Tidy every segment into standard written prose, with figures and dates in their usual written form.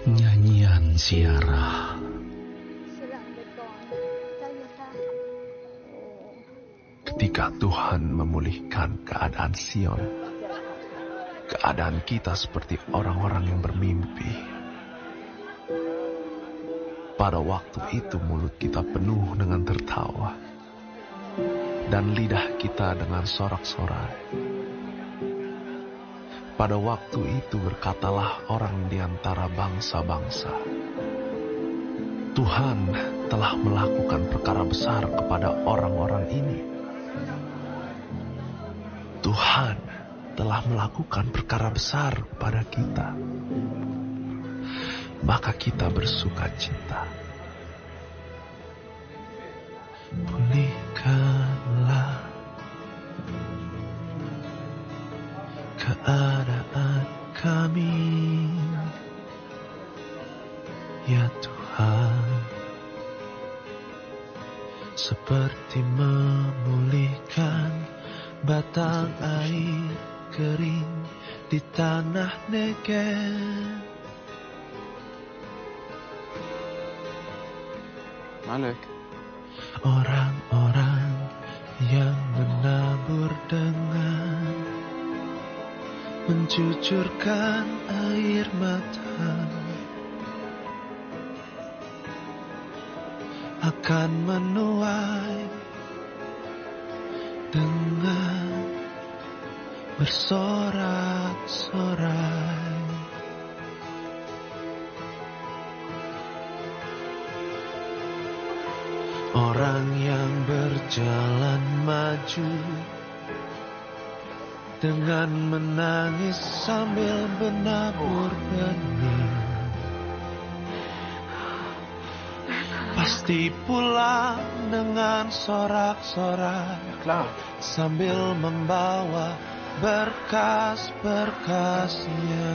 Nyanyian Ziarah. Ketika Tuhan memulihkan keadaan Sion, keadaan kita seperti orang-orang yang bermimpi. Pada waktu itu mulut kita penuh dengan tertawa, dan lidah kita dengan sorak-sorai. Pada waktu itu berkatalah orang di antara bangsa-bangsa, Tuhan telah melakukan perkara besar kepada orang-orang ini. Tuhan telah melakukan perkara besar kepada kita. Maka kita bersuka cita. Pulihkanlah keadaan kami, ya Tuhan, seperti memulihkan batang air kering di tanah Negev. Malik. Orang-orang yang menabur dengan mencucurkan air mata akan menuai dengan bersorak-sorai. Orang yang berjalan maju dengan menangis sambil menabur benih, pasti pulang dengan sorak-sorai sambil membawa berkas-berkasnya.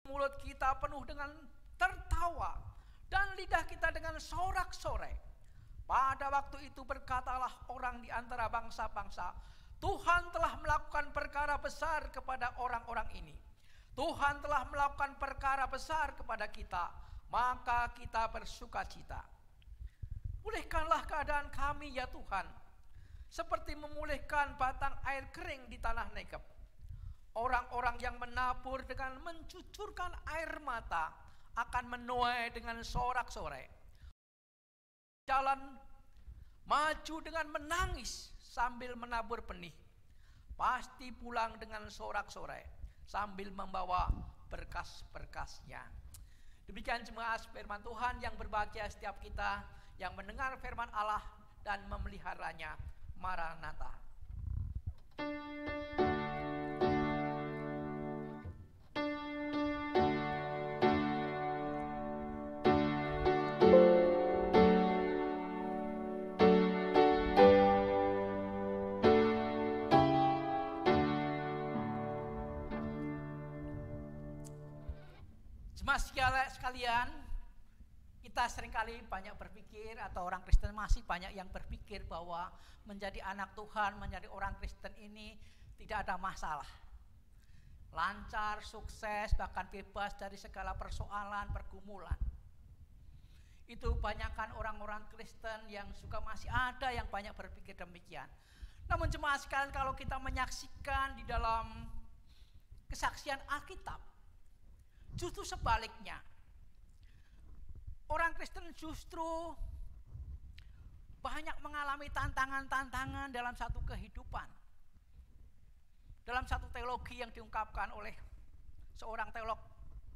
Mulut kita penuh dengan tertawa dan lidah kita dengan sorak-sorai. Pada waktu itu berkatalah orang di antara bangsa-bangsa, Tuhan telah melakukan perkara besar kepada orang-orang ini. Tuhan telah melakukan perkara besar kepada kita, maka kita bersuka cita. Pulihkanlah keadaan kami ya Tuhan, seperti memulihkan batang air kering di tanah Negev. Orang-orang yang menabur dengan mencucurkan air mata akan menuai dengan sorak-sorai. Jalan maju dengan menangis sambil menabur benih. Pasti pulang dengan sorak-sorai sambil membawa berkas-berkasnya. Demikian jemaat firman Tuhan yang berbahagia setiap kita yang mendengar firman Allah dan memeliharanya. Maranatha. Jemaat sekalian, kita seringkali banyak berpikir, atau orang Kristen masih banyak yang berpikir bahwa menjadi anak Tuhan, menjadi orang Kristen ini tidak ada masalah. Lancar, sukses, bahkan bebas dari segala persoalan, pergumulan. Itu banyakkan orang-orang Kristen yang juga masih ada yang banyak berpikir demikian. Namun jemaat sekalian, kalau kita menyaksikan di dalam kesaksian Alkitab, justru sebaliknya. Orang Kristen justru banyak mengalami tantangan-tantangan dalam satu kehidupan. Dalam satu teologi yang diungkapkan oleh seorang teolog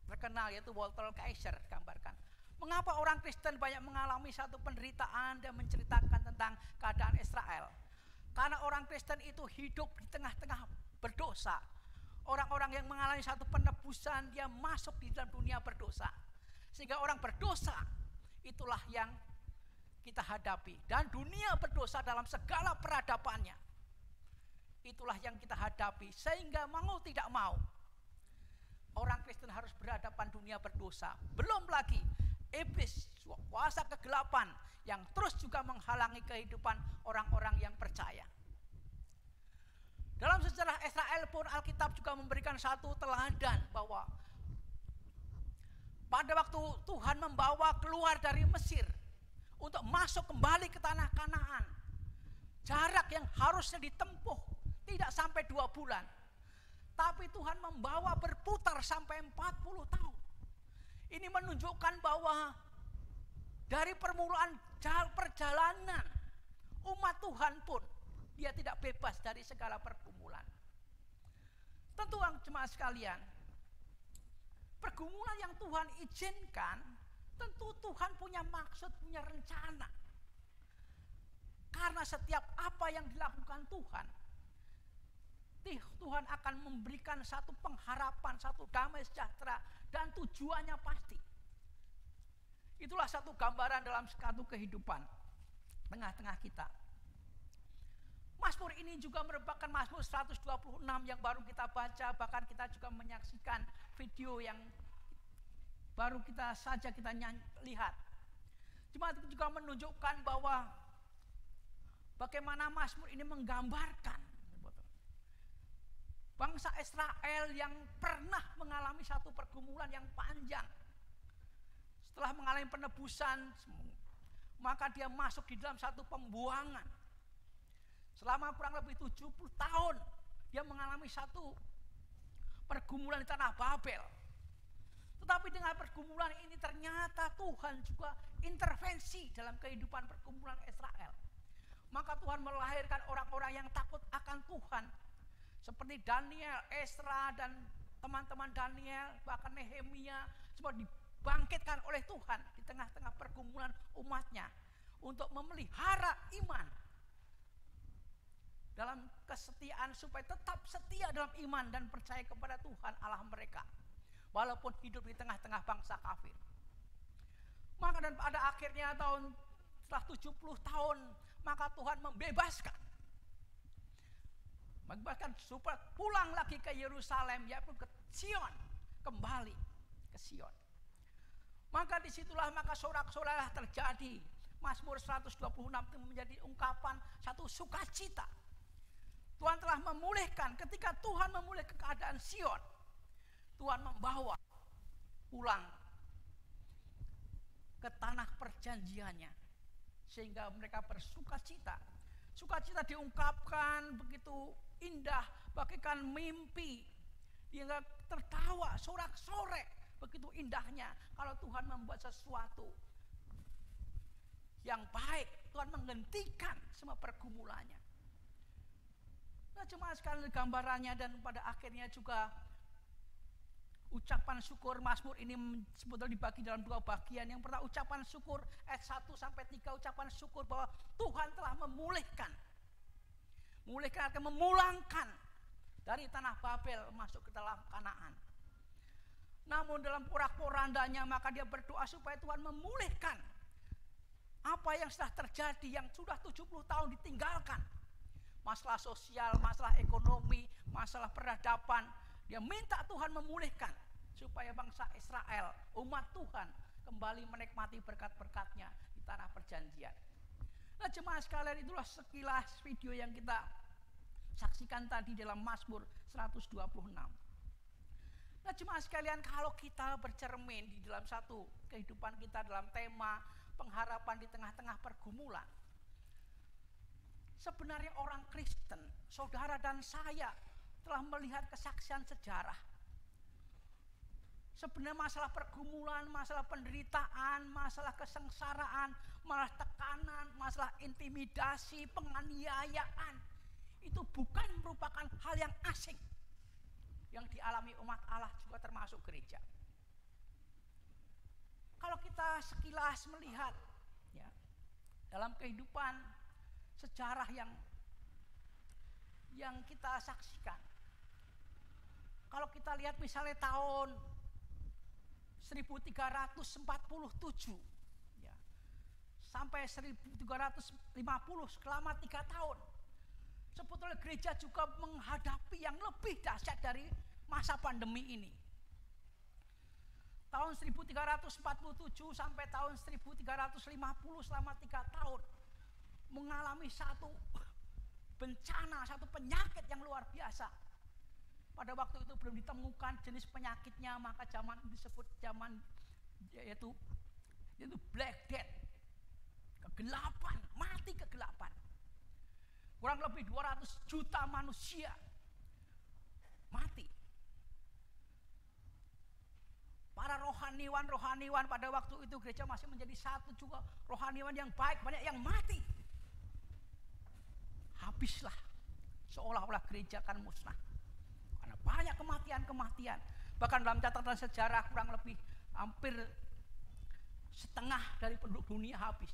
terkenal, yaitu Walter Kaiser, gambarkan. Mengapa orang Kristen banyak mengalami satu penderitaan dan menceritakan tentang keadaan Israel? Karena orang Kristen itu hidup di tengah-tengah berdosa. Orang-orang yang mengalami satu penebusan, dia masuk di dalam dunia berdosa. Sehingga orang berdosa itulah yang kita hadapi. Dan dunia berdosa dalam segala peradabannya, itulah yang kita hadapi. Sehingga mau tidak mau, orang Kristen harus berhadapan dunia berdosa. Belum lagi iblis, kuasa kegelapan yang terus juga menghalangi kehidupan orang-orang yang percaya. Dalam sejarah Israel pun Alkitab juga memberikan satu teladan bahwa pada waktu Tuhan membawa keluar dari Mesir untuk masuk kembali ke tanah Kanaan, jarak yang harusnya ditempuh tidak sampai 2 bulan, tapi Tuhan membawa berputar sampai 40 tahun. Ini menunjukkan bahwa dari permulaan perjalanan umat Tuhan pun dia tidak bebas dari segala pergumulan. Tentu jemaat sekalian, pergumulan yang Tuhan izinkan, tentu Tuhan punya maksud, punya rencana. Karena setiap apa yang dilakukan Tuhan akan memberikan satu pengharapan, satu damai sejahtera, dan tujuannya pasti. Itulah satu gambaran dalam satu kehidupan tengah-tengah kita. Mazmur ini juga merupakan Mazmur 126 yang baru kita baca, bahkan kita juga menyaksikan video yang baru kita lihat. Jemaat itu juga menunjukkan bahwa bagaimana Mazmur ini menggambarkan bangsa Israel yang pernah mengalami satu pergumulan yang panjang. Setelah mengalami penebusan, maka dia masuk di dalam satu pembuangan. Selama kurang lebih 70 tahun dia mengalami satu pergumulan di tanah Babel. Tetapi dengan pergumulan ini ternyata Tuhan juga intervensi dalam kehidupan pergumulan Israel. Maka Tuhan melahirkan orang-orang yang takut akan Tuhan, seperti Daniel, Ezra, dan teman-teman Daniel, bahkan Nehemia, semua dibangkitkan oleh Tuhan di tengah-tengah pergumulan umatnya untuk memelihara iman dalam kesetiaan, supaya tetap setia dalam iman dan percaya kepada Tuhan Allah mereka, walaupun hidup di tengah-tengah bangsa kafir. Maka dan pada akhirnya setelah 70 tahun, maka Tuhan membebaskan supaya pulang lagi ke Yerusalem, yaitu ke Sion, kembali ke Sion. Maka disitulah sorak-sorai terjadi. Mazmur 126 itu menjadi ungkapan satu sukacita. Tuhan telah memulihkan, ketika Tuhan memulihkan keadaan Sion, Tuhan membawa pulang ke tanah perjanjiannya, sehingga mereka bersukacita. Sukacita diungkapkan begitu indah, bagaikan mimpi Dia nggak tertawa sorak-sorek. Begitu indahnya kalau Tuhan membuat sesuatu yang baik, Tuhan menghentikan semua pergumulannya. Nah, cuma sekali gambarannya, dan pada akhirnya juga ucapan syukur. Mazmur ini sebetulnya dibagi dalam dua bagian. Yang pertama ucapan syukur ayat 1 sampai 3, ucapan syukur bahwa Tuhan telah memulihkan akan memulangkan dari tanah Babel masuk ke dalam Kanaan. Namun dalam porak-porandanya maka dia berdoa supaya Tuhan memulihkan apa yang sudah terjadi, yang sudah 70 tahun ditinggalkan. Masalah sosial, masalah ekonomi, masalah peradaban. Dia minta Tuhan memulihkan supaya bangsa Israel, umat Tuhan, kembali menikmati berkat-berkatnya di tanah perjanjian. Nah, jemaah sekalian, itulah sekilas video yang kita saksikan tadi dalam Mazmur 126. Nah, jemaah sekalian, kalau kita bercermin di dalam satu kehidupan kita dalam tema pengharapan di tengah-tengah pergumulan, sebenarnya orang Kristen, saudara dan saya, telah melihat kesaksian sejarah. Sebenarnya masalah pergumulan, masalah penderitaan, masalah kesengsaraan, masalah tekanan, masalah intimidasi, penganiayaan, itu bukan merupakan hal yang asing yang dialami umat Allah, juga termasuk gereja. Kalau kita sekilas melihat ya, dalam kehidupan sejarah yang kita saksikan, kalau kita lihat misalnya tahun 1347 ya, sampai 1350, selama 3 tahun, sebetulnya gereja juga menghadapi yang lebih dahsyat dari masa pandemi ini. Tahun 1347 sampai tahun 1350, selama 3 tahun, mengalami satu bencana, satu penyakit yang luar biasa. Pada waktu itu belum ditemukan jenis penyakitnya, maka zaman disebut zaman yaitu Black Death, kegelapan, mati kegelapan. Kurang lebih 200 juta manusia mati. Para rohaniwan pada waktu itu, gereja masih menjadi satu juga, rohaniwan yang baik, banyak yang mati. Habislah, seolah-olah gereja kan musnah. Karena banyak kematian. Bahkan dalam catatan sejarah kurang lebih hampir setengah dari penduduk dunia habis.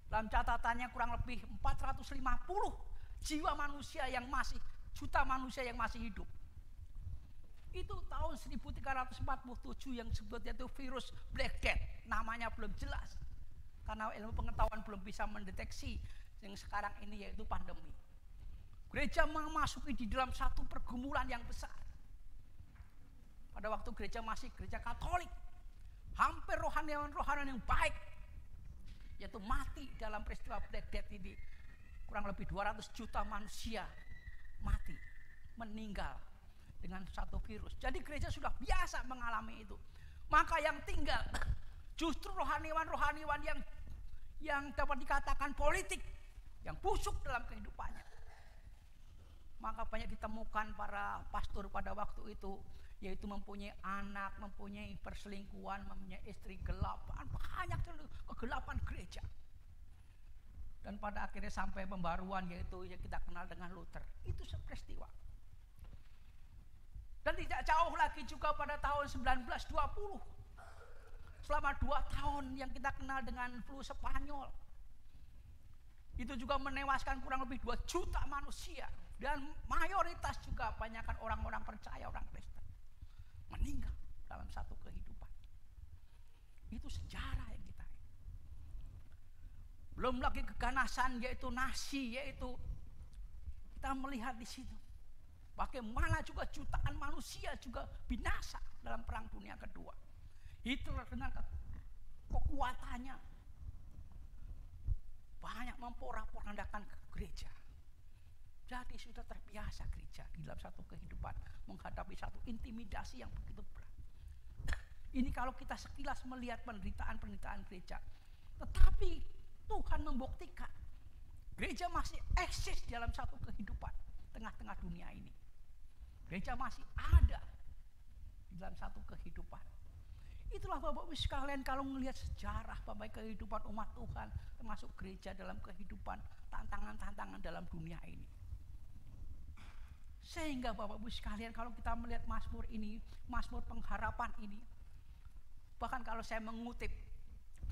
Dalam catatannya kurang lebih 450 jiwa manusia yang masih, juta manusia yang masih hidup. Itu tahun 1347 yang sebutnya itu virus Black Death. Namanya belum jelas karena ilmu pengetahuan belum bisa mendeteksi yang sekarang ini, yaitu pandemi. Gereja memasuki di dalam satu pergumulan yang besar. Pada waktu gereja masih gereja Katolik, hampir rohaniwan yang baik yaitu mati dalam peristiwa Black Death ini. Kurang lebih 200 juta manusia mati, meninggal dengan satu virus. Jadi gereja sudah biasa mengalami itu. Maka yang tinggal justru rohaniwan yang dapat dikatakan politik, yang busuk dalam kehidupannya. Maka banyak ditemukan para pastor pada waktu itu, yaitu mempunyai anak, mempunyai perselingkuhan, mempunyai istri gelapan, banyak kegelapan gereja. Dan pada akhirnya sampai pembaruan, yaitu yang kita kenal dengan Luther. Itu peristiwa. Dan tidak jauh lagi juga pada tahun 1920, selama 2 tahun yang kita kenal dengan flu Spanyol, itu juga menewaskan kurang lebih 2 juta manusia. Dan mayoritas juga banyakkan orang-orang percaya, orang Kristen, meninggal dalam satu kehidupan. Itu sejarah yang kita ini. Belum lagi keganasan, yaitu Nazi, yaitu kita melihat di situ bagaimana juga jutaan manusia juga binasa dalam Perang Dunia Kedua. Hitler dengan kekuatannya banyak memporak-porandakan gereja. Jadi sudah terbiasa gereja di dalam satu kehidupan menghadapi satu intimidasi yang begitu berat. Ini kalau kita sekilas melihat penderitaan gereja. Tetapi Tuhan membuktikan gereja masih eksis dalam satu kehidupan tengah-tengah dunia ini. Gereja masih ada di dalam satu kehidupan. Itulah Bapak Ibu sekalian, kalau melihat sejarah Bapak kehidupan umat Tuhan, termasuk gereja dalam kehidupan tantangan-tantangan dalam dunia ini. Sehingga Bapak Ibu sekalian, kalau kita melihat Mazmur ini, Mazmur pengharapan ini, bahkan kalau saya mengutip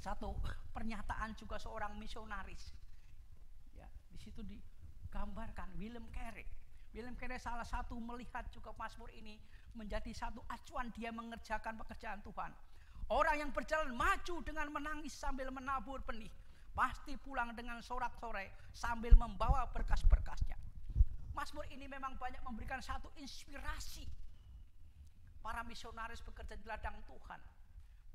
satu pernyataan juga seorang misionaris, ya, di situ digambarkan William Carey. William Carey salah satu melihat juga Mazmur ini menjadi satu acuan dia mengerjakan pekerjaan Tuhan. Orang yang berjalan maju dengan menangis sambil menabur benih, pasti pulang dengan sorak-sorai sambil membawa berkas-berkasnya. Mazmur ini memang banyak memberikan satu inspirasi para misionaris bekerja di ladang Tuhan,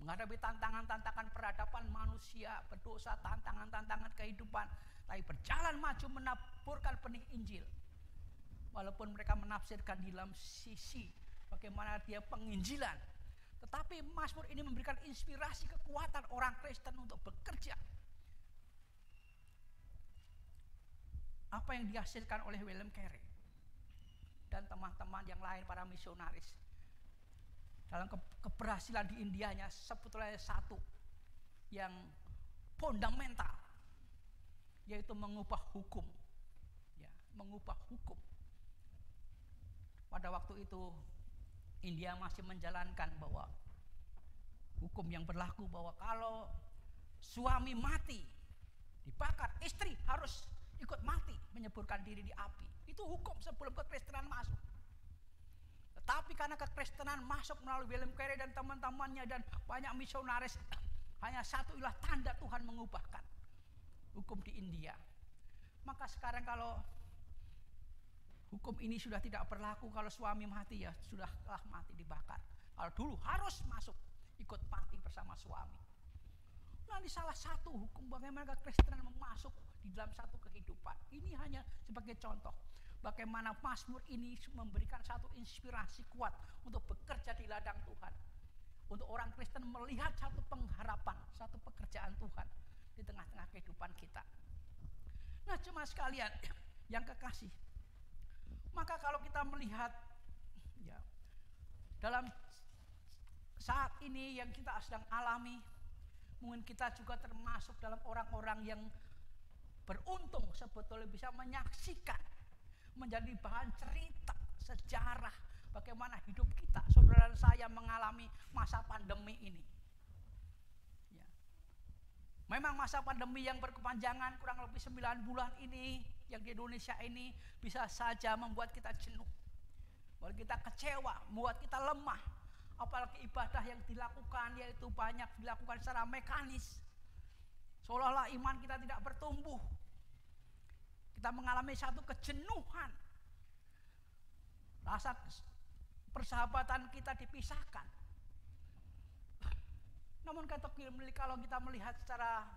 menghadapi tantangan-tantangan peradaban manusia, berdosa, tantangan-tantangan kehidupan, tapi berjalan maju menaburkan benih Injil. Walaupun mereka menafsirkan di dalam sisi bagaimana dia penginjilan, tetapi Mazmur ini memberikan inspirasi kekuatan orang Kristen untuk bekerja. Apa yang dihasilkan oleh William Carey dan teman-teman yang lain para misionaris dalam keberhasilan di Indianya, sebetulnya satu yang fundamental, yaitu mengubah hukum, ya, mengubah hukum. Pada waktu itu India masih menjalankan bahwa hukum yang berlaku bahwa kalau suami mati dibakar, istri harus ikut mati, menyeburkan diri di api. Itu hukum sebelum kekristenan masuk. Tetapi karena kekristenan masuk melalui William Carey dan teman-temannya dan banyak misionaris, hanya satu ilah tanda Tuhan mengubahkan hukum di India. Maka sekarang kalau hukum ini sudah tidak berlaku, kalau suami mati ya sudahlah mati dibakar. Kalau dulu harus masuk ikut mati bersama suami. Nah, ini salah satu hukum bagaimana kekristenan masuk di dalam satu kehidupan. Ini hanya sebagai contoh bagaimana Mazmur ini memberikan satu inspirasi kuat untuk bekerja di ladang Tuhan. Untuk orang Kristen melihat satu pengharapan, satu pekerjaan Tuhan di tengah-tengah kehidupan kita. Nah, cuma sekalian yang kekasih, maka kalau kita melihat ya, dalam saat ini yang kita sedang alami, mungkin kita juga termasuk dalam orang-orang yang beruntung sebetulnya bisa menyaksikan, menjadi bahan cerita sejarah bagaimana hidup kita, saudara dan saya mengalami masa pandemi ini. Ya. Memang masa pandemi yang berkepanjangan kurang lebih 9 bulan ini yang di Indonesia ini bisa saja membuat kita jenuh, membuat kita kecewa, membuat kita lemah. Apalagi ibadah yang dilakukan yaitu banyak dilakukan secara mekanis, seolah-olah iman kita tidak bertumbuh. Kita mengalami satu kejenuhan, rasa persahabatan kita dipisahkan. Namun kalau kita melihat secara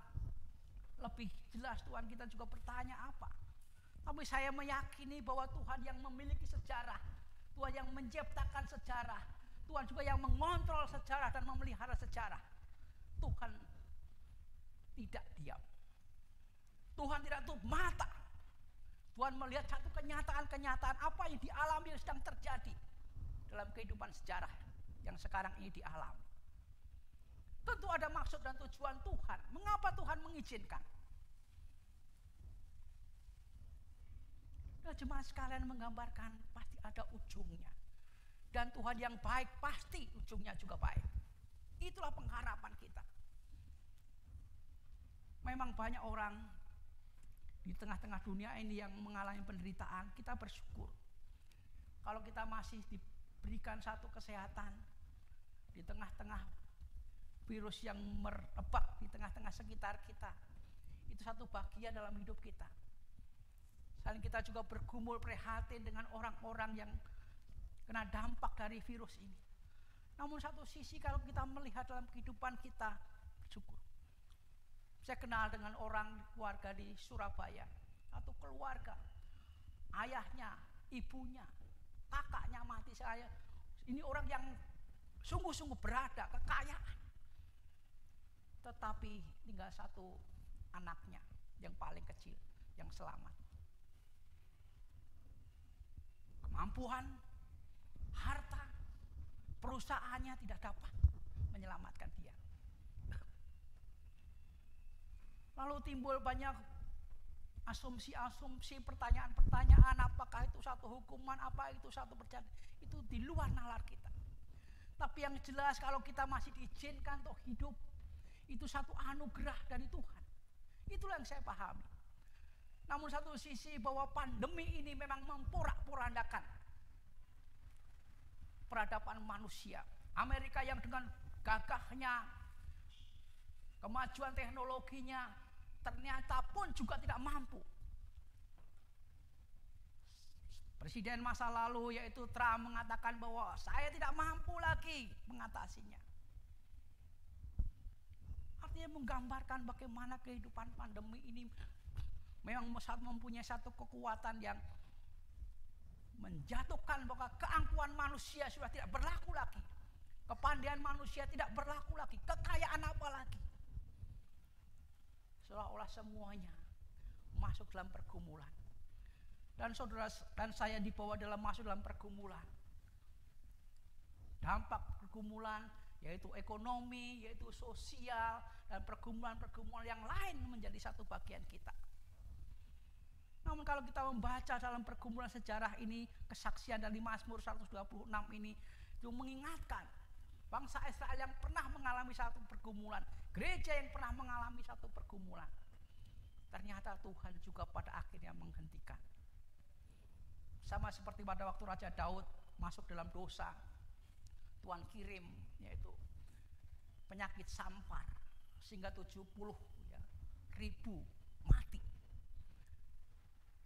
lebih jelas, Tuhan kita juga bertanya apa. Tapi saya meyakini bahwa Tuhan yang memiliki sejarah, Tuhan yang menciptakan sejarah, Tuhan juga yang mengontrol sejarah dan memelihara sejarah. Tuhan tidak diam. Tuhan tidak tutup mata. Tuhan melihat satu kenyataan-kenyataan apa yang dialami, yang sedang terjadi dalam kehidupan sejarah yang sekarang ini dialami. Tentu ada maksud dan tujuan Tuhan. Mengapa Tuhan mengizinkan? Nah, jemaat sekalian menggambarkan pasti ada ujungnya. Dan Tuhan yang baik pasti ujungnya juga baik. Itulah pengharapan kita. Memang banyak orang di tengah-tengah dunia ini yang mengalami penderitaan. Kita bersyukur kalau kita masih diberikan satu kesehatan di tengah-tengah virus yang merebak di tengah-tengah sekitar kita. Itu satu bagian dalam hidup kita. Saling kita juga bergumul prihatin dengan orang-orang yang kena dampak dari virus ini. Namun satu sisi kalau kita melihat dalam kehidupan kita, bersyukur. Saya kenal dengan orang keluarga di Surabaya, satu keluarga, ayahnya, ibunya, kakaknya mati. Saya ini orang yang sungguh-sungguh berada, kekayaan, tetapi tinggal satu anaknya yang paling kecil yang selamat. Kemampuan, perusahaannya tidak dapat menyelamatkan dia. Lalu timbul banyak asumsi-asumsi, pertanyaan-pertanyaan, apakah itu satu hukuman, apa itu satu perjanjian. Itu di luar nalar kita. Tapi yang jelas kalau kita masih diizinkan untuk hidup, itu satu anugerah dari Tuhan. Itulah yang saya pahami. Namun satu sisi bahwa pandemi ini memang memporak-porandakan peradaban manusia. Amerika yang dengan gagahnya, kemajuan teknologinya, ternyata pun juga tidak mampu. Presiden masa lalu yaitu Trump mengatakan bahwa saya tidak mampu lagi mengatasinya. Artinya menggambarkan bagaimana kehidupan pandemi ini memang mempunyai satu kekuatan yang menjatuhkan bahwa keangkuhan manusia sudah tidak berlaku lagi. Kepandaian manusia tidak berlaku lagi. Kekayaan apa lagi? Seolah-olah semuanya masuk dalam pergumulan. Dan saudara dan saya dibawa masuk dalam pergumulan. Dampak pergumulan yaitu ekonomi, yaitu sosial, dan pergumulan-pergumulan yang lain menjadi satu bagian kita. Namun kalau kita membaca dalam pergumulan sejarah ini, kesaksian dari Mazmur 126 ini itu mengingatkan bangsa Israel yang pernah mengalami satu pergumulan, gereja yang pernah mengalami satu pergumulan. Ternyata Tuhan juga pada akhirnya menghentikan. Sama seperti pada waktu Raja Daud masuk dalam dosa, Tuhan kirim yaitu penyakit sampar sehingga 70.000 mati.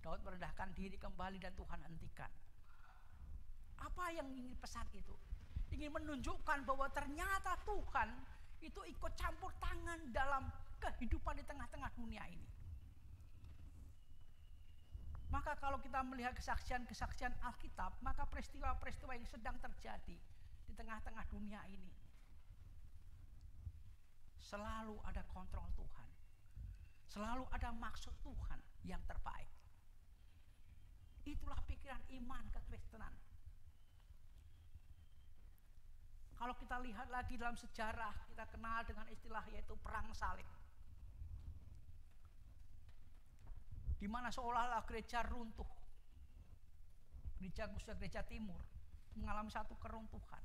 Daud merendahkan diri kembali dan Tuhan hentikan. Apa yang ingin pesan itu? Ingin menunjukkan bahwa ternyata Tuhan itu ikut campur tangan dalam kehidupan di tengah-tengah dunia ini. Maka kalau kita melihat kesaksian-kesaksian Alkitab, maka peristiwa-peristiwa yang sedang terjadi di tengah-tengah dunia ini selalu ada kontrol Tuhan. Selalu ada maksud Tuhan yang terbaik. Itulah pikiran iman kekristenan. Kalau kita lihat lagi dalam sejarah, kita kenal dengan istilah yaitu perang salib. Di mana seolah-olah gereja runtuh. Gereja khususnya gereja timur mengalami satu keruntuhan.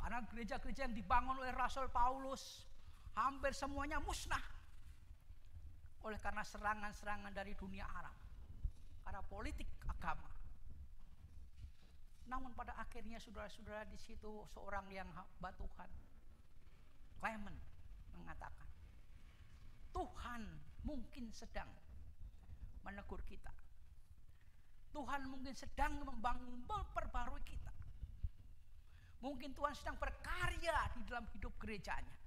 Karena gereja-gereja yang dibangun oleh Rasul Paulus hampir semuanya musnah. Oleh karena serangan-serangan dari dunia Arab. Karena politik agama. Namun pada akhirnya saudara-saudara di situ seorang yang hamba Tuhan, Clement, mengatakan, Tuhan mungkin sedang menegur kita. Tuhan mungkin sedang memperbarui kita. Mungkin Tuhan sedang berkarya di dalam hidup gerejanya.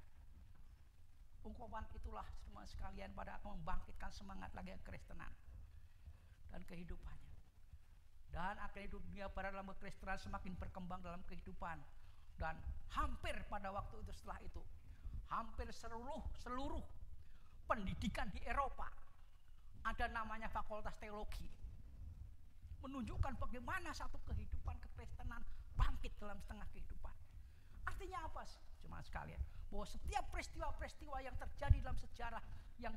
Ungkapan itulah semua sekalian pada membangkitkan semangat lagi kekristenan dan kehidupannya. Dan akhirnya dunia barat dalam kekristenan semakin berkembang dalam kehidupan. Dan hampir pada waktu itu setelah itu, hampir seluruh pendidikan di Eropa ada namanya fakultas teologi. Menunjukkan bagaimana satu kehidupan kekristenan bangkit dalam setengah kehidupan. Artinya apa cuma sekalian? Bahwa setiap peristiwa-peristiwa yang terjadi dalam sejarah yang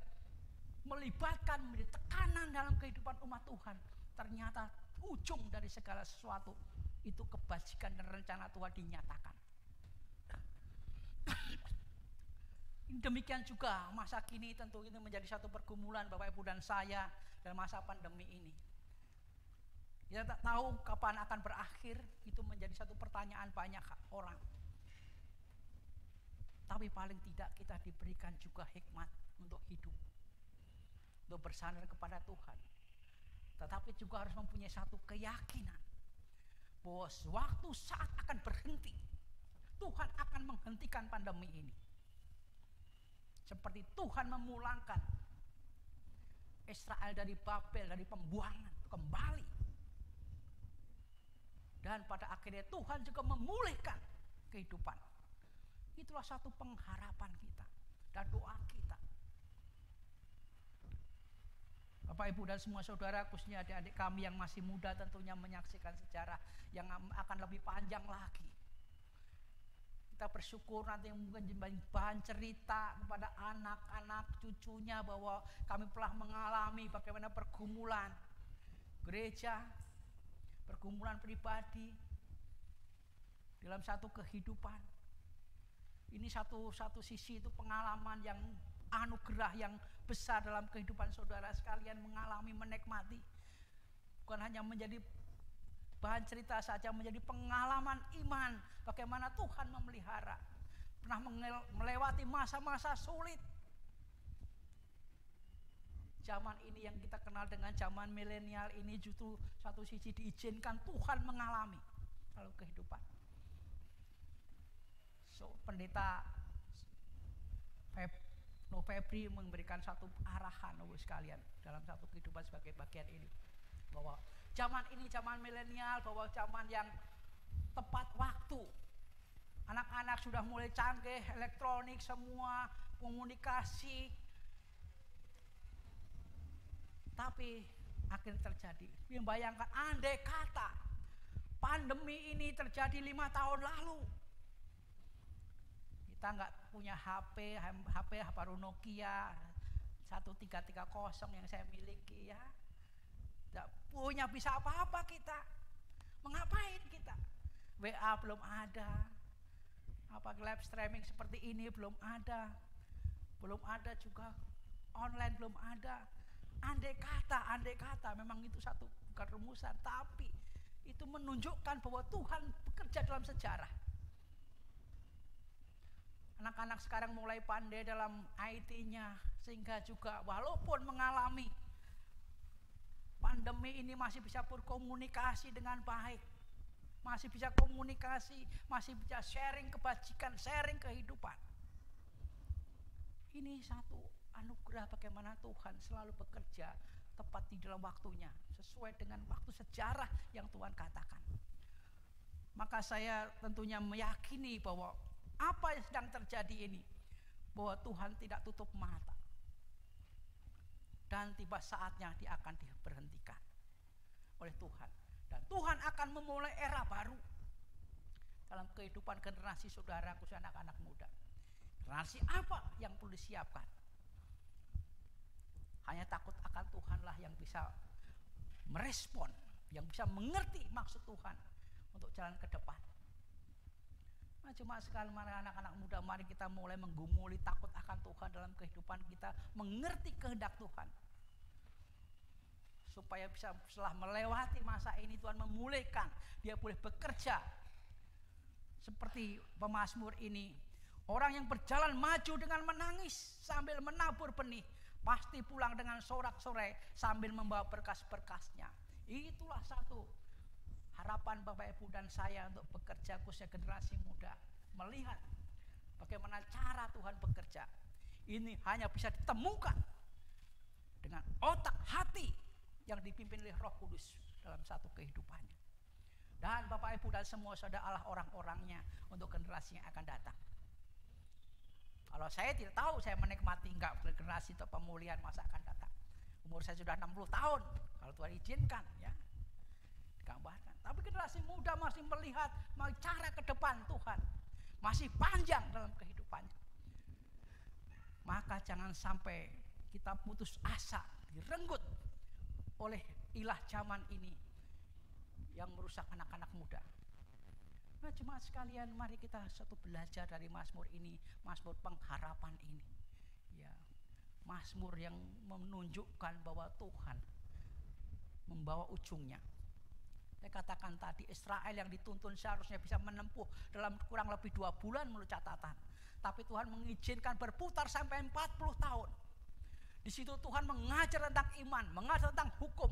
melibatkan menjadi tekanan dalam kehidupan umat Tuhan, ternyata ujung dari segala sesuatu itu kebajikan dan rencana Tuhan dinyatakan. Demikian juga masa kini tentu ini menjadi satu pergumulan Bapak Ibu dan saya dalam masa pandemi ini. Kita tak tahu kapan akan berakhir, itu menjadi satu pertanyaan banyak orang. Tapi paling tidak kita diberikan juga hikmat untuk hidup, untuk bersandar kepada Tuhan. Tetapi juga harus mempunyai satu keyakinan bahwa suatu saat akan berhenti. Tuhan akan menghentikan pandemi ini. Seperti Tuhan memulangkan Israel dari Babel, dari pembuangan kembali. Dan pada akhirnya Tuhan juga memulihkan kehidupan. Itulah satu pengharapan kita dan doa kita. Bapak Ibu dan semua saudara, khususnya adik-adik kami yang masih muda tentunya menyaksikan sejarah yang akan lebih panjang lagi. Kita bersyukur nanti mungkin bahan cerita kepada anak-anak cucunya bahwa kami telah mengalami bagaimana pergumulan gereja, pergumulan pribadi dalam satu kehidupan. Ini satu sisi itu pengalaman yang anugerah yang besar dalam kehidupan saudara sekalian, mengalami, menikmati. Bukan hanya menjadi bahan cerita saja, menjadi pengalaman iman bagaimana Tuhan memelihara. Pernah melewati masa-masa sulit. Zaman ini yang kita kenal dengan zaman milenial ini justru satu sisi diizinkan Tuhan mengalami dalam kehidupan. Pendeta Febri memberikan satu arahan sekalian dalam satu kehidupan sebagai bagian ini, bahwa zaman ini zaman milenial, bahwa zaman yang tepat waktu. Anak-anak sudah mulai canggih, elektronik semua, komunikasi. Tapi akhirnya terjadi, membayangkan andai kata pandemi ini terjadi 5 tahun lalu. Kita nggak punya HP baru Nokia 1330 yang saya miliki ya. Nggak punya bisa apa-apa kita. Mengapain kita? WA belum ada. Apa live streaming seperti ini belum ada. Belum ada juga online belum ada. Andai kata memang itu satu bukan rumusan, tapi itu menunjukkan bahwa Tuhan bekerja dalam sejarah. Anak-anak sekarang mulai pandai dalam IT-nya, sehingga juga walaupun mengalami pandemi ini masih bisa berkomunikasi dengan baik, masih bisa komunikasi, masih bisa sharing kebajikan, sharing kehidupan. Ini satu anugerah bagaimana Tuhan selalu bekerja tepat di dalam waktunya, sesuai dengan waktu sejarah yang Tuhan katakan. Maka saya tentunya meyakini bahwa apa yang sedang terjadi ini, bahwa Tuhan tidak tutup mata. Dan tiba saatnya dia akan diberhentikan oleh Tuhan. Dan Tuhan akan memulai era baru dalam kehidupan generasi saudara, khususnya anak-anak muda. Generasi apa yang perlu disiapkan? Hanya takut akan Tuhanlah yang bisa merespon, yang bisa mengerti maksud Tuhan untuk jalan ke depan. Cuma sekali mari anak-anak muda, mari kita mulai menggumuli takut akan Tuhan dalam kehidupan kita, mengerti kehendak Tuhan, supaya bisa setelah melewati masa ini Tuhan memulihkan, dia boleh bekerja seperti pemazmur ini. Orang yang berjalan maju dengan menangis sambil menabur benih, pasti pulang dengan sorak-sorai sambil membawa berkas-berkasnya. Itulah satu harapan Bapak Ibu dan saya untuk bekerja, khususnya generasi muda, melihat bagaimana cara Tuhan bekerja. Ini hanya bisa ditemukan dengan otak hati yang dipimpin oleh Roh Kudus dalam satu kehidupannya. Dan Bapak Ibu dan semua saudara, Allah orang-orangnya untuk generasi yang akan datang. Kalau saya tidak tahu saya menikmati enggak generasi atau pemulihan masa akan datang. Umur saya sudah 60 tahun kalau Tuhan izinkan ya. Gambarkan. Tapi generasi muda masih melihat cara ke depan Tuhan, masih panjang dalam kehidupannya. Maka jangan sampai kita putus asa, direnggut oleh ilah zaman ini yang merusak anak-anak muda. Nah, jemaat sekalian, mari kita satu belajar dari Mazmur ini, Mazmur pengharapan ini. Ya, Mazmur yang menunjukkan bahwa Tuhan membawa ujungnya. Saya katakan tadi, Israel yang dituntun seharusnya bisa menempuh dalam kurang lebih 2 bulan menurut catatan. Tapi Tuhan mengizinkan berputar sampai 40 tahun. Di situ Tuhan mengajar tentang iman, mengajar tentang hukum,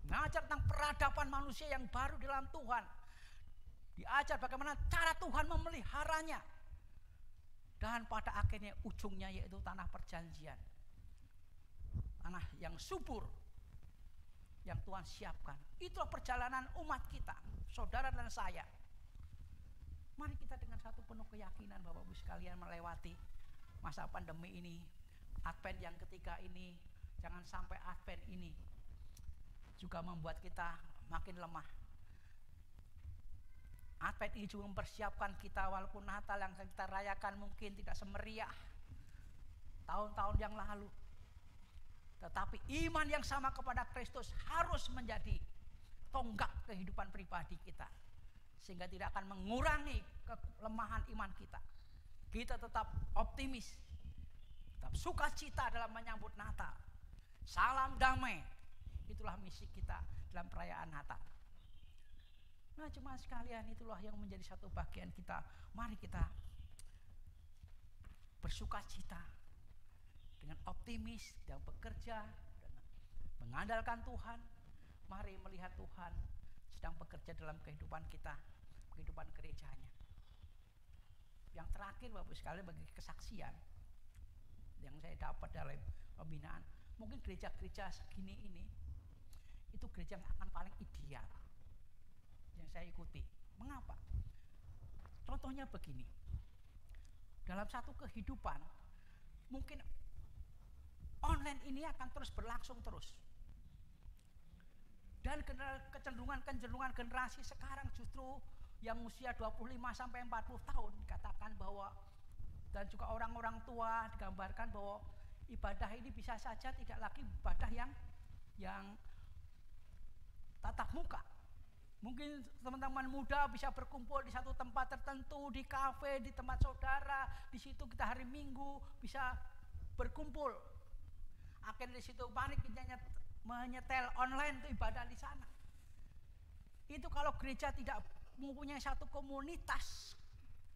mengajar tentang peradaban manusia yang baru di dalam Tuhan. Diajar bagaimana cara Tuhan memeliharanya. Dan pada akhirnya ujungnya yaitu tanah perjanjian. Tanah yang subur yang Tuhan siapkan. Itulah perjalanan umat kita, saudara dan saya. Mari kita dengan satu penuh keyakinan Bapak Ibu sekalian melewati masa pandemi ini, Advent yang ketiga ini, Jangan sampai Advent ini juga membuat kita makin lemah. Advent ini juga mempersiapkan kita, walaupun Natal yang kita rayakan mungkin tidak semeriah tahun-tahun yang lalu, tetapi iman yang sama kepada Kristus harus menjadi tonggak kehidupan pribadi kita, sehingga tidak akan mengurangi kelemahan iman kita. Kita tetap optimis, tetap sukacita dalam menyambut Natal. Salam damai, itulah misi kita dalam perayaan Natal. Nah, jemaat sekalian, itulah yang menjadi satu bagian kita. Mari kita bersukacita dengan optimis dan bekerja dengan mengandalkan Tuhan. Mari melihat Tuhan sedang bekerja dalam kehidupan kita, kehidupan gerejanya. Yang terakhir, Bapak sekalian, bagi kesaksian yang saya dapat dalam pembinaan, mungkin gereja-gereja segini ini itu gereja yang akan paling ideal yang saya ikuti. Mengapa? Contohnya begini, dalam satu kehidupan mungkin online ini akan terus berlangsung terus, dan kecenderungan generasi sekarang justru yang usia 25 sampai 40 tahun dikatakan bahwa, dan juga orang-orang tua digambarkan bahwa ibadah ini bisa saja tidak lagi ibadah yang tatap muka. Mungkin teman-teman muda bisa berkumpul di satu tempat tertentu, di kafe, di tempat saudara, di situ kita hari Minggu bisa berkumpul. Akhirnya di situ mari kita menyetel online untuk ibadah di sana. Itu kalau gereja tidak mempunyai satu komunitas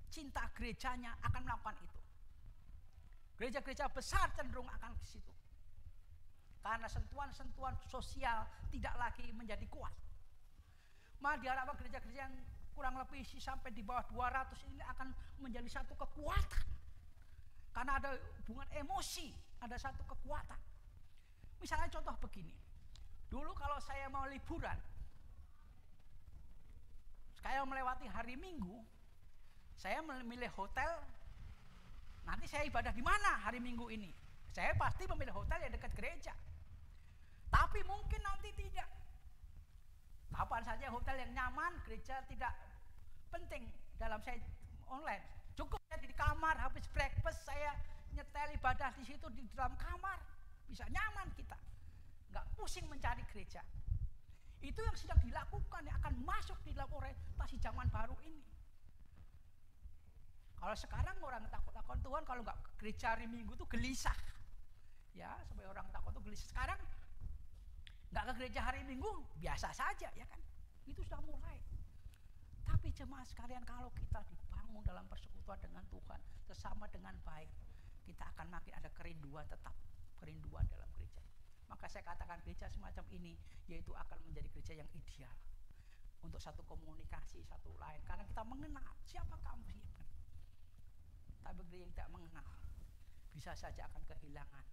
cinta gerejanya akan melakukan itu. Gereja-gereja besar cenderung akan ke situ, karena sentuhan-sentuhan sosial tidak lagi menjadi kuat. Maka diharapkan gereja-gereja yang kurang lebih sampai di bawah 200 ini akan menjadi satu kekuatan, karena ada hubungan emosi, ada satu kekuatan. Misalnya contoh begini, dulu kalau saya mau liburan, saya melewati hari Minggu, saya memilih hotel. Nanti saya ibadah di mana hari Minggu ini? Saya pasti memilih hotel yang dekat gereja. Tapi mungkin nanti tidak. Kapan saja hotel yang nyaman, gereja tidak penting dalam saya online. Cukup saya di kamar, habis breakfast saya nyetel ibadah di situ di dalam kamar, bisa nyaman kita, nggak pusing mencari gereja. Itu yang sedang dilakukan, yang akan masuk di dalam orientasi zaman baru ini. Kalau sekarang orang takut-takut Tuhan, kalau nggak ke gereja hari Minggu tuh gelisah, ya, sampai orang takut tuh gelisah. Sekarang nggak ke gereja hari Minggu biasa saja, ya kan? Itu sudah mulai. Tapi jemaat sekalian, kalau kita dibangun dalam persekutuan dengan Tuhan, sesama dengan baik, kita akan makin ada kerinduan, tetap kerinduan dalam gereja. Maka saya katakan gereja semacam ini, yaitu akan menjadi gereja yang ideal untuk satu komunikasi satu lain, karena kita mengenal siapa kamu sih. Tapi gereja yang tidak mengenal bisa saja akan kehilangan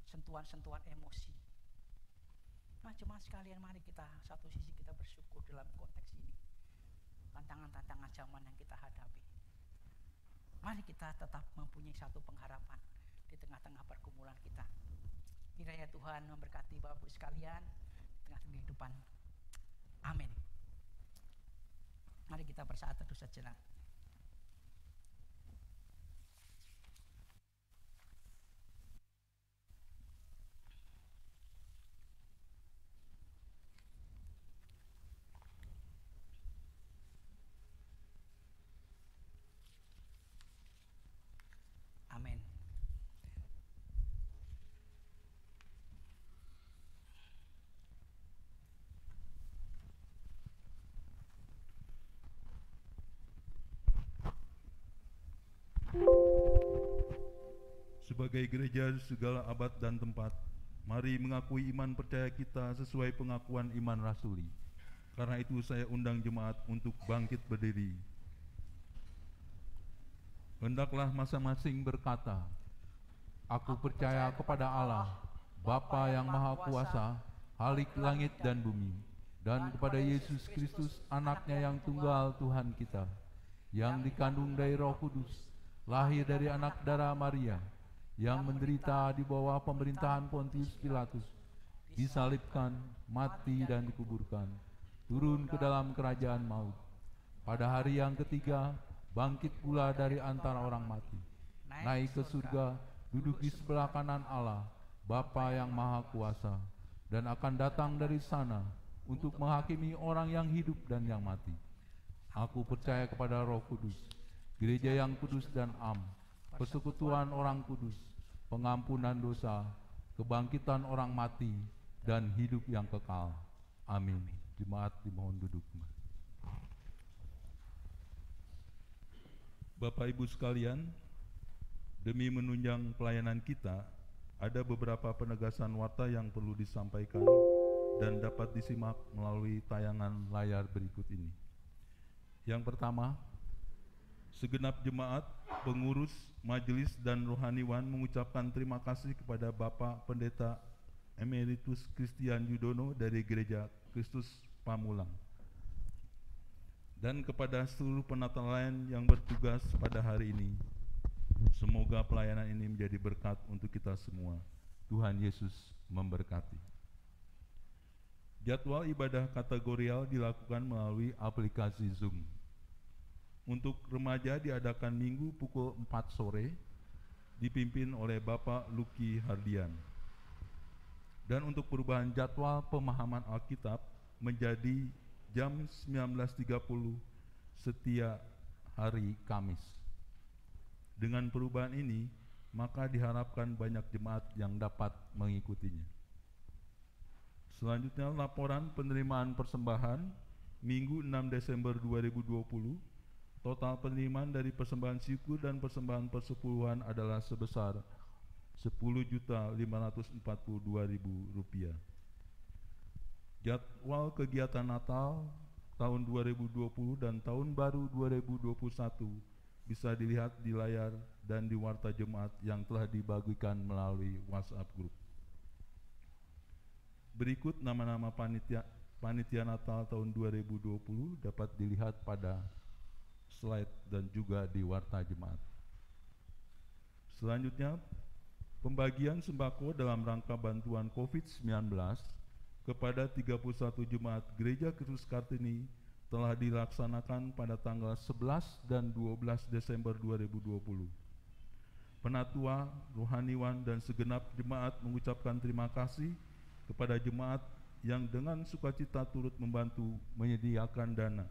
sentuhan-sentuhan emosi. Nah, jemaat sekalian, mari kita satu sisi kita bersyukur dalam konteks ini, tantangan-tantangan zaman yang kita hadapi. Mari kita tetap mempunyai satu pengharapan di tengah-tengah pergumulan kita. Kiranya Tuhan memberkati Bapak Ibu sekalian di tengah kehidupan. Amin. Mari kita bersaat teduh sejenak. Amin. Sebagai gereja segala abad dan tempat, mari mengakui iman percaya kita sesuai pengakuan iman rasuli. Karena itu saya undang jemaat untuk bangkit berdiri. Hendaklah masing-masing berkata, aku percaya kepada Allah, Bapa yang Maha Kuasa, Khalik langit dan bumi, dan kepada Yesus Kristus, anaknya yang tunggal Tuhan kita, yang dikandung dari Roh Kudus, lahir dari anak darah Maria, yang menderita di bawah pemerintahan Pontius Pilatus, disalibkan, mati dan dikuburkan, turun ke dalam kerajaan maut. Pada hari yang ketiga, bangkit pula dari antara orang mati, naik ke surga, duduk di sebelah kanan Allah, Bapa yang Maha Kuasa, dan akan datang dari sana untuk menghakimi orang yang hidup dan yang mati. Aku percaya kepada Roh Kudus, gereja yang kudus dan am, persekutuan orang kudus, pengampunan dosa, kebangkitan orang mati, dan hidup yang kekal. Amin. Jemaat dimohon duduk. Bapak Ibu sekalian, demi menunjang pelayanan kita, ada beberapa penegasan warta yang perlu disampaikan dan dapat disimak melalui tayangan layar berikut ini. Yang pertama, segenap jemaat, pengurus, majelis, dan rohaniwan mengucapkan terima kasih kepada Bapak Pendeta Emeritus Christian Yudono dari Gereja Kristus Pamulang, dan kepada seluruh penata lain yang bertugas pada hari ini. Semoga pelayanan ini menjadi berkat untuk kita semua. Tuhan Yesus memberkati. Jadwal ibadah kategorial dilakukan melalui aplikasi Zoom. Untuk remaja diadakan Minggu pukul 4 sore, dipimpin oleh Bapak Luki Hardian. Dan untuk perubahan jadwal pemahaman Alkitab menjadi jam 19.30 setiap hari Kamis. Dengan perubahan ini, maka diharapkan banyak jemaat yang dapat mengikutinya. Selanjutnya, laporan penerimaan persembahan Minggu 6 Desember 2020. Total penerimaan dari persembahan syukur dan persembahan persepuluhan adalah sebesar Rp10.542.000. Jadwal kegiatan Natal tahun 2020 dan Tahun Baru 2021 bisa dilihat di layar dan di warta jemaat yang telah dibagikan melalui WhatsApp Group. Berikut nama-nama panitia Natal tahun 2020 dapat dilihat pada slide dan juga di warta jemaat. Selanjutnya, pembagian sembako dalam rangka bantuan COVID-19 kepada 31 jemaat Gereja Kristus Kartini telah dilaksanakan pada tanggal 11 dan 12 Desember 2020. Penatua, rohaniwan, dan segenap jemaat mengucapkan terima kasih kepada jemaat yang dengan sukacita turut membantu menyediakan dana,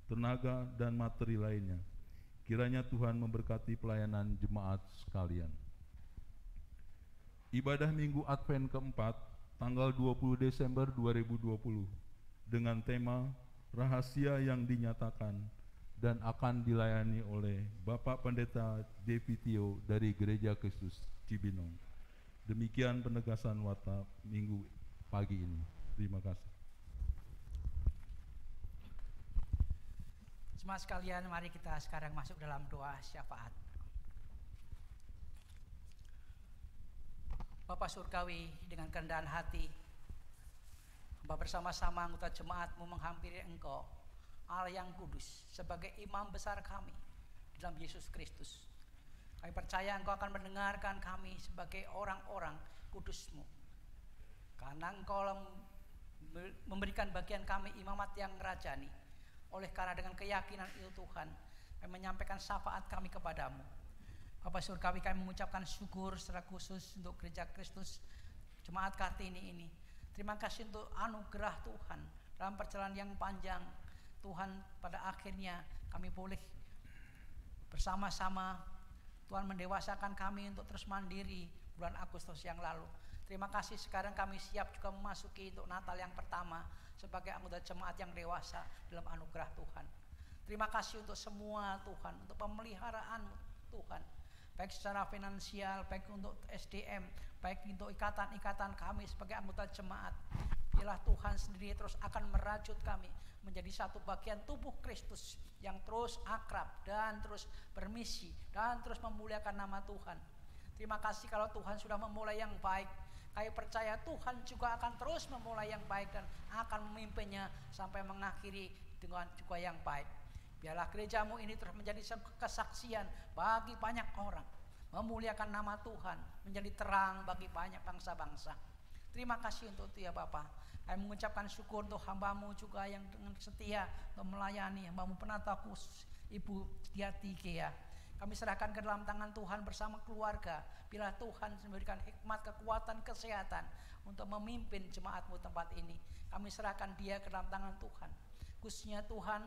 tenaga, dan materi lainnya. Kiranya Tuhan memberkati pelayanan jemaat sekalian. Ibadah Minggu Advent keempat, tanggal 20 Desember 2020, dengan tema Rahasia yang Dinyatakan, dan akan dilayani oleh Bapak Pendeta Devitio dari Gereja Kristus Cibinong. Demikian penegasan warta Minggu pagi ini. Terima kasih. Jemaat sekalian, mari kita sekarang masuk dalam doa syafaat. Bapa Surgawi, dengan kerendahan hati, hamba bersama-sama anggota jemaatmu menghampiri Engkau, Allah yang kudus, sebagai imam besar kami dalam Yesus Kristus. Kami percaya Engkau akan mendengarkan kami sebagai orang-orang kudus-Mu, karena Engkau memberikan bagian kami imamat yang rajani. Oleh karena dengan keyakinan itu Tuhan, kami menyampaikan syafaat kami kepadamu. Bapak Surgawi, kami mengucapkan syukur secara khusus untuk Gereja Kristus Jemaat Kartini ini. Terima kasih untuk anugerah Tuhan dalam perjalanan yang panjang. Tuhan, pada akhirnya kami boleh bersama-sama. Tuhan mendewasakan kami untuk terus mandiri bulan Agustus yang lalu. Terima kasih, sekarang kami siap juga memasuki untuk Natal yang pertama sebagai anggota jemaat yang dewasa dalam anugerah Tuhan. Terima kasih untuk semua Tuhan, untuk pemeliharaan Tuhan, baik secara finansial, baik untuk SDM, baik untuk ikatan-ikatan kami sebagai anggota jemaat. Biarlah Tuhan sendiri terus akan merajut kami menjadi satu bagian tubuh Kristus yang terus akrab dan terus bermisi dan terus memuliakan nama Tuhan. Terima kasih kalau Tuhan sudah memulai yang baik. Kami percaya Tuhan juga akan terus memulai yang baik dan akan memimpinnya sampai mengakhiri dengan juga yang baik. Biarlah gerejamu ini terus menjadi kesaksian bagi banyak orang, memuliakan nama Tuhan, menjadi terang bagi banyak bangsa-bangsa. Terima kasih untuk itu ya Bapa. Kami mengucapkan syukur untuk hamba-Mu juga yang dengan setia untuk melayani hamba-Mu penataku Ibu Setiati Kea. Kami serahkan ke dalam tangan Tuhan bersama keluarga. Bila Tuhan memberikan hikmat, kekuatan, kesehatan untuk memimpin jemaat-Mu tempat ini. Kami serahkan dia ke dalam tangan Tuhan. Khususnya Tuhan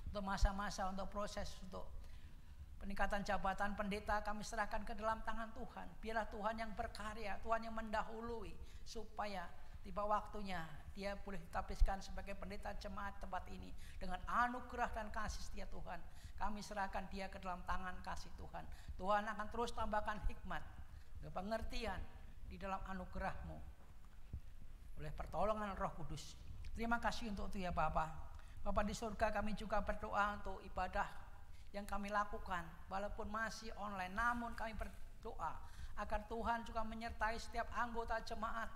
untuk masa-masa, untuk proses, untuk peningkatan jabatan pendeta kami serahkan ke dalam tangan Tuhan. Biarlah Tuhan yang berkarya, Tuhan yang mendahului supaya tiba waktunya dia boleh ditapiskan sebagai pendeta jemaat tempat ini dengan anugerah dan kasih setia Tuhan. Kami serahkan dia ke dalam tangan kasih Tuhan. Tuhan akan terus tambahkan hikmat, pengertian di dalam anugerah-Mu oleh pertolongan Roh Kudus. Terima kasih untuk itu ya Bapa. Bapa di surga, kami juga berdoa untuk ibadah yang kami lakukan walaupun masih online, namun kami berdoa agar Tuhan juga menyertai setiap anggota jemaat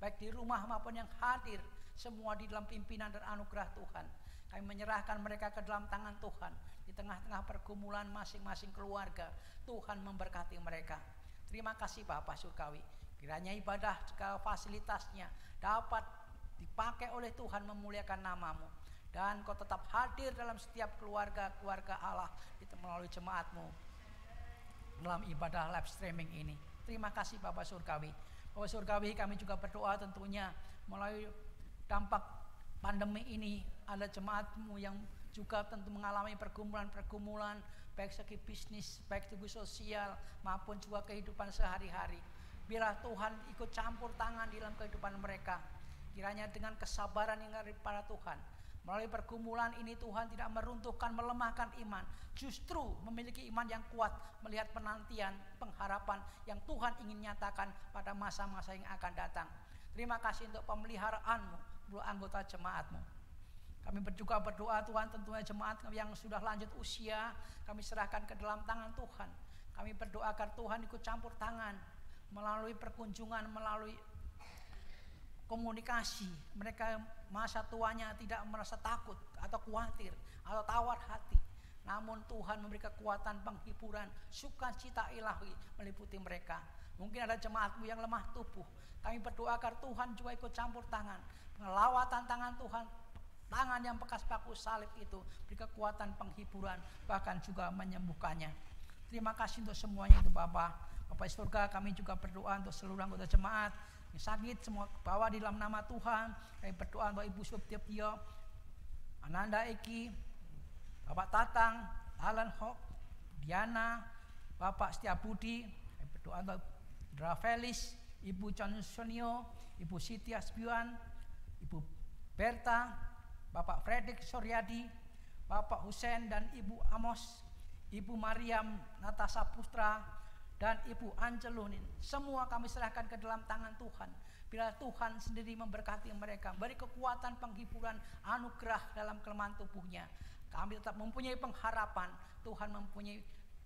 baik di rumah maupun yang hadir, semua di dalam pimpinan dan anugerah Tuhan. Kami menyerahkan mereka ke dalam tangan Tuhan. Di tengah-tengah pergumulan masing-masing keluarga, Tuhan memberkati mereka. Terima kasih Bapa Surgawi. Kiranya ibadah segala fasilitasnya dapat dipakai oleh Tuhan memuliakan nama-Mu. Dan Kau tetap hadir dalam setiap keluarga Allah melalui jemaat-Mu dalam ibadah live streaming ini. Terima kasih Bapak Surgawi. Bapak Surgawi, kami juga berdoa tentunya melalui dampak pandemi ini ada jemaat-Mu yang juga tentu mengalami pergumulan-pergumulan baik segi bisnis, baik segi sosial maupun juga kehidupan sehari-hari. Biarlah Tuhan ikut campur tangan di dalam kehidupan mereka. Kiranya dengan kesabaran yang dari para Tuhan, melalui pergumulan ini Tuhan tidak meruntuhkan, melemahkan iman, justru memiliki iman yang kuat melihat penantian, pengharapan yang Tuhan ingin nyatakan pada masa-masa yang akan datang. Terima kasih untuk pemeliharaan-Mu, seluruh anggota jemaat-Mu. Kami juga berdoa Tuhan, tentunya jemaat yang sudah lanjut usia, kami serahkan ke dalam tangan Tuhan. Kami berdoa agar Tuhan ikut campur tangan melalui perkunjungan, melalui komunikasi. Mereka masa tuanya tidak merasa takut atau khawatir atau tawar hati. Namun Tuhan memberi kekuatan, penghiburan, sukacita ilahi meliputi mereka. Mungkin ada jemaat-Mu yang lemah tubuh. Kami berdoa agar Tuhan juga ikut campur tangan. Pengelawatan tangan Tuhan, tangan yang bekas paku salib itu beri kekuatan, penghiburan, bahkan juga menyembuhkannya. Terima kasih untuk semuanya itu Bapa. Bapak di surga, kami juga berdoa untuk seluruh anggota jemaat yang sakit, semua bawa di dalam nama Tuhan. Kami berdoa untuk Ibu Subtiptio, Ananda Eki, Bapak Tatang, Alan Hok, Diana, Bapak Setiabudi. Kami berdoa untuk Dra Felis, Ibu Chonsonio, Ibu Siti Asbian, Ibu Berta, Bapak Fredrik Soryadi, Bapak Husen dan Ibu Amos, Ibu Mariam Natasha Putra, dan Ibu Angelunin. Semua kami serahkan ke dalam tangan Tuhan. Bila Tuhan sendiri memberkati mereka, beri kekuatan, penghiburan, anugerah dalam kelemahan tubuhnya. Kami tetap mempunyai pengharapan. Tuhan mempunyai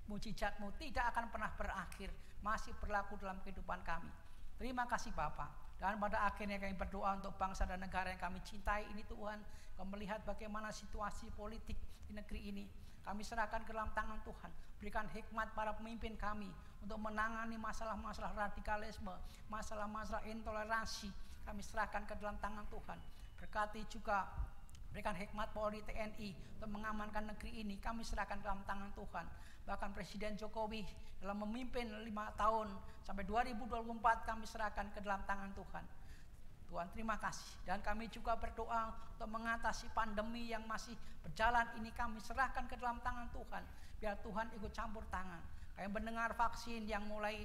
mujizat-Mu tidak akan pernah berakhir, masih berlaku dalam kehidupan kami. Terima kasih Bapa. Dan pada akhirnya kami berdoa untuk bangsa dan negara yang kami cintai ini Tuhan. Kami melihat bagaimana situasi politik di negeri ini. Kami serahkan ke dalam tangan Tuhan. Berikan hikmat para pemimpin kami untuk menangani masalah-masalah radikalisme, masalah-masalah intoleransi. Kami serahkan ke dalam tangan Tuhan. Berkati juga, berikan hikmat Polri TNI untuk mengamankan negeri ini. Kami serahkan ke dalam tangan Tuhan. Bahkan Presiden Jokowi dalam memimpin 5 tahun sampai 2024 kami serahkan ke dalam tangan Tuhan. Tuhan terima kasih. Dan kami juga berdoa untuk mengatasi pandemi yang masih berjalan ini. Kami serahkan ke dalam tangan Tuhan. Biar Tuhan ikut campur tangan. Kami mendengar vaksin yang mulai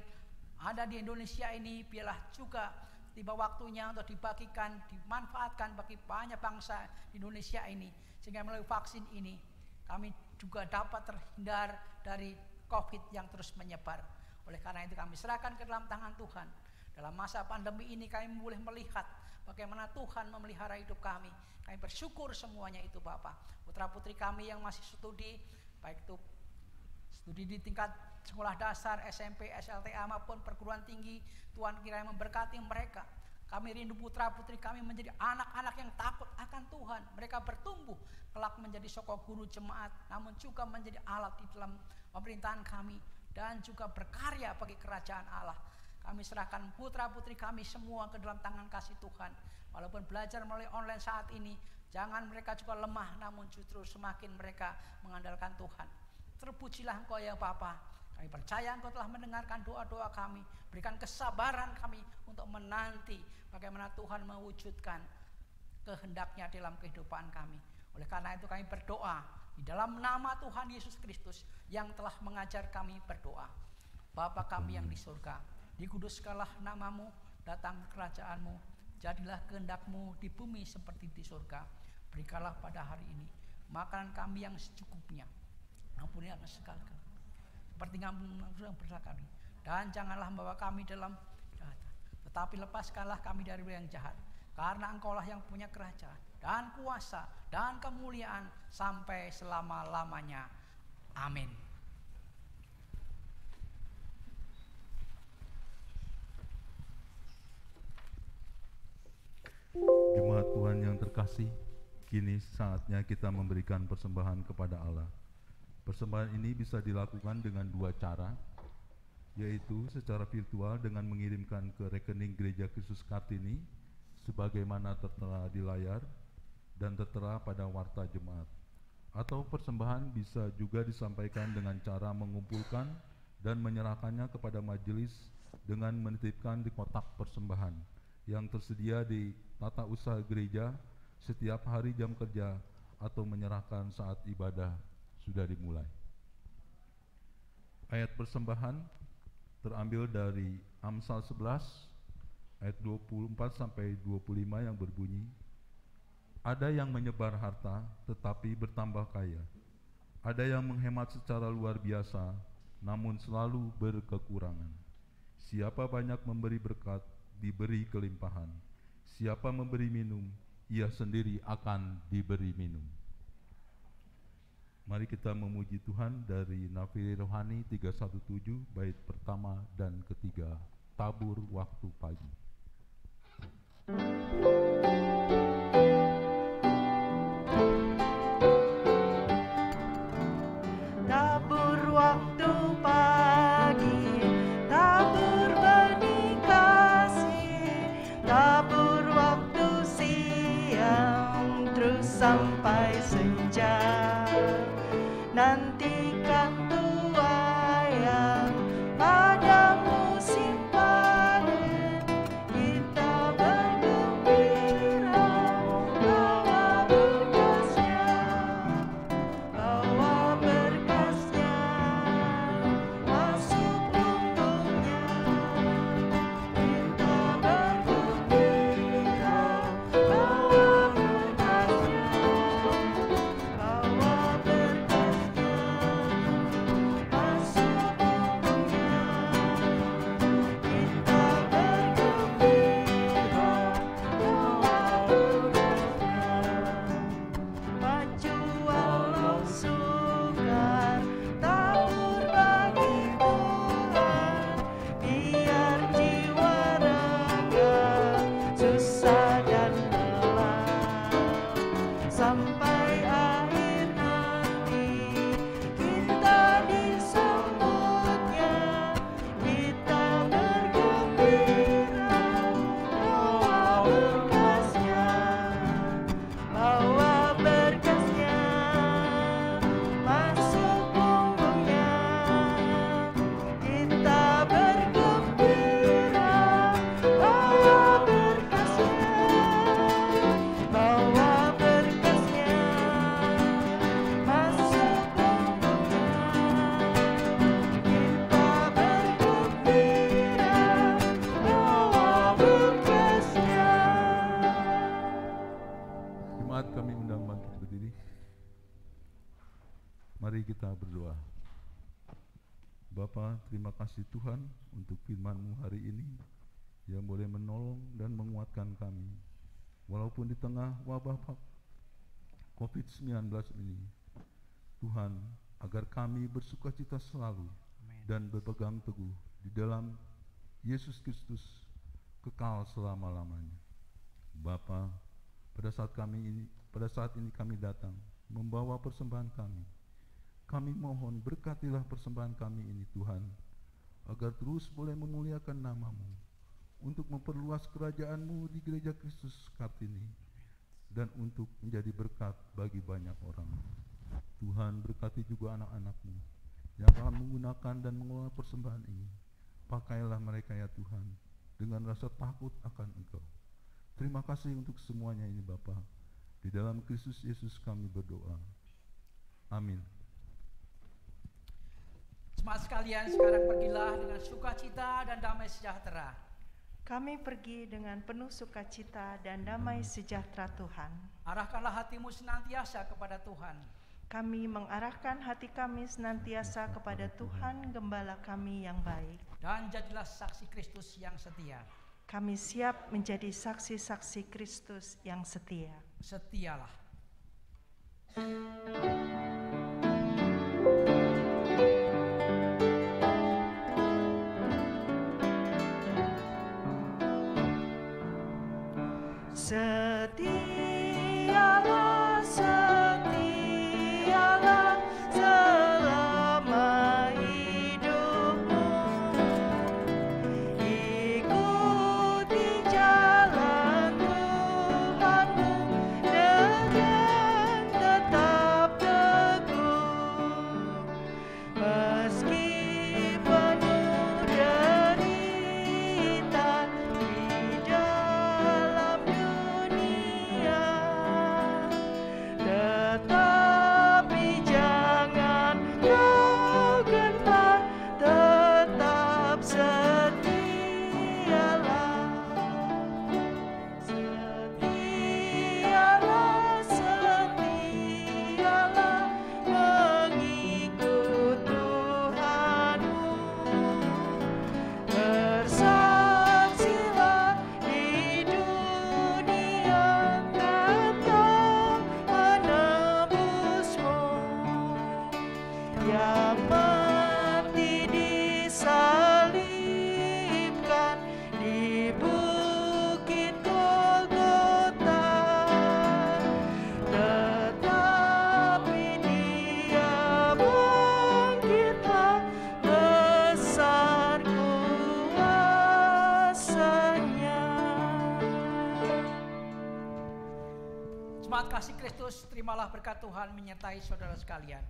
ada di Indonesia ini, biarlah juga tiba waktunya untuk dibagikan, dimanfaatkan bagi banyak bangsa di Indonesia ini. Sehingga melalui vaksin ini kami juga dapat terhindar dari COVID yang terus menyebar. Oleh karena itu kami serahkan ke dalam tangan Tuhan. Dalam masa pandemi ini kami boleh melihat bagaimana Tuhan memelihara hidup kami. Kami bersyukur semuanya itu Bapak. Putra-putri kami yang masih studi, baik itu studi di tingkat sekolah dasar, SMP, SLTA maupun perguruan tinggi, Tuhan kiranya memberkati mereka. Kami rindu putra-putri kami menjadi anak-anak yang takut akan Tuhan. Mereka bertumbuh kelak menjadi sokok guru jemaat, namun juga menjadi alat di dalam pemerintahan kami. dan juga berkarya bagi kerajaan Allah. Kami serahkan putra-putri kami semua ke dalam tangan kasih Tuhan. Walaupun belajar melalui online saat ini, jangan mereka juga lemah, namun justru semakin mereka mengandalkan Tuhan. Terpujilah Engkau ya Bapa. Kami percaya Engkau telah mendengarkan doa-doa kami. Berikan kesabaran kami untuk menanti bagaimana Tuhan mewujudkan kehendaknya dalam kehidupan kami. Oleh karena itu kami berdoa di dalam nama Tuhan Yesus Kristus yang telah mengajar kami berdoa. Bapa kami yang di surga, dikuduskanlah namamu, datang kerajaanmu, jadilah kehendak-Mu di bumi seperti di surga. Berikanlah pada hari ini makanan kami yang secukupnya. Ampunilah segala seperti ngampun yang bersalah kami. Dan janganlah membawa kami dalam kejahatan, tetapi lepaskanlah kami dari yang jahat. Karena Engkaulah yang punya kerajaan dan kuasa dan kemuliaan sampai selama-lamanya. Amin. Jemaat Tuhan yang terkasih, kini saatnya kita memberikan persembahan kepada Allah. Persembahan ini bisa dilakukan dengan dua cara, yaitu secara virtual dengan mengirimkan ke rekening Gereja Kristus Kartini sebagaimana tertera di layar dan tertera pada warta jemaat. Atau persembahan bisa juga disampaikan dengan cara mengumpulkan dan menyerahkannya kepada majelis dengan menitipkan di kotak persembahan yang tersedia di tata usaha gereja setiap hari jam kerja atau menyerahkan saat ibadah sudah dimulai. Ayat persembahan terambil dari Amsal 11 ayat 24 sampai 25 yang berbunyi, ada yang menyebar harta tetapi bertambah kaya, ada yang menghemat secara luar biasa namun selalu berkekurangan. Siapa banyak memberi berkat, diberi kelimpahan. Siapa memberi minum, ia sendiri akan diberi minum. Mari kita memuji Tuhan dari Nafiri Rohani 317 bait pertama dan ketiga, tabur waktu pagi. Tabur waktu pagi, tabur benih kasih, tabur waktu siang, terus sampai senja. Nantikan tuaian pada musim panen, kita bergembira bawa berkasnya, bawa berkasnya masuk untungnya. Kita bergembira bawa berkasnya, bawa berkasnya masuk untungnya. Kita bergembira bawa berkasnya. Maju walau sukar, tabur bagi Tuhan, biar jiwa raga susah dan lelah. Sampai akhir nanti kita disambutnya, kita bergembira bawa berkasnya, bawa berkasnya masuk punggungnya. Kita bergembira bawa berkasnya, bawa berkasnya masuk punggungnya. Kita bergembira bawa berkasnya. Jemaat, kami undang bangkit berdiri. Mari kita berdoa. Bapa, terima kasih Tuhan untuk firman-Mu hari ini yang boleh menolong dan menguatkan kami. Walaupun di tengah wabah COVID-19 ini, Tuhan, agar kami bersukacita selalu dan berpegang teguh di dalam Yesus Kristus kekal selama-lamanya. Bapa, pada saat ini kami datang membawa persembahan kami. Kami mohon berkatilah persembahan kami ini Tuhan, agar terus boleh memuliakan nama-Mu, untuk memperluas kerajaan-Mu di Gereja Kristus Kartini, dan untuk menjadi berkat bagi banyak orang. Tuhan berkati juga anak-anak-Mu yang akan menggunakan dan mengelola persembahan ini. Pakailah mereka ya Tuhan, dengan rasa takut akan Engkau. Terima kasih untuk semuanya ini Bapa. Di dalam Kristus Yesus kami berdoa. Amin. Jemaat sekalian, sekarang pergilah dengan sukacita dan damai sejahtera. Kami pergi dengan penuh sukacita dan damai sejahtera Tuhan. Arahkanlah hatimu senantiasa kepada Tuhan. Kami mengarahkan hati kami senantiasa kepada Tuhan, Gembala kami yang baik. Dan jadilah saksi Kristus yang setia. Kami siap menjadi saksi-saksi Kristus yang setia. Setialah. Setialah, setialah selama hidupmu. Ikuti jalan Tuhanmu dengan tetap teguh. Meski penuh derita di dalam dunia, tetapi jangan kau gentar, tetap setialah. Setialah, setialah mengikut Tuhanmu. Bersaksilah di dunia kata menebusmu, yang mati disalibkan di bukit Golgota. Tetapi Dia bangkitlah, besar kuasa-Nya. Jemaat kasih Kristus, terimalah berkat Tuhan menyertai saudara sekalian.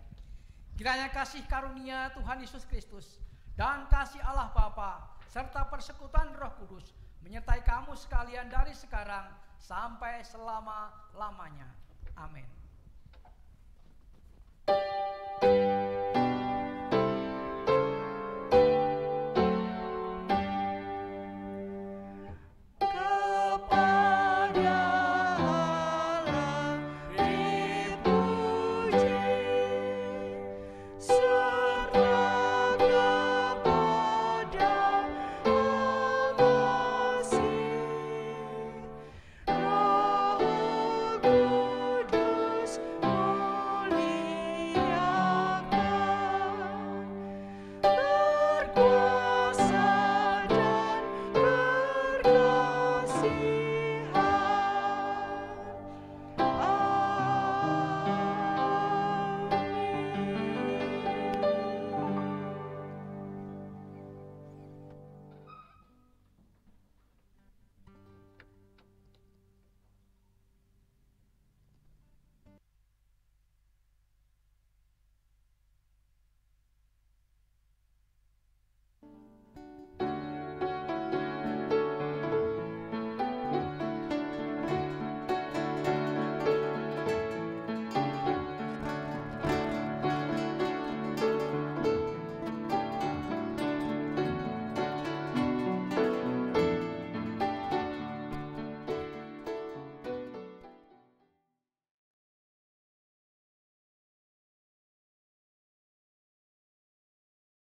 Kiranya kasih karunia Tuhan Yesus Kristus dan kasih Allah Bapa serta persekutuan Roh Kudus menyertai kamu sekalian dari sekarang sampai selama-lamanya. Amin.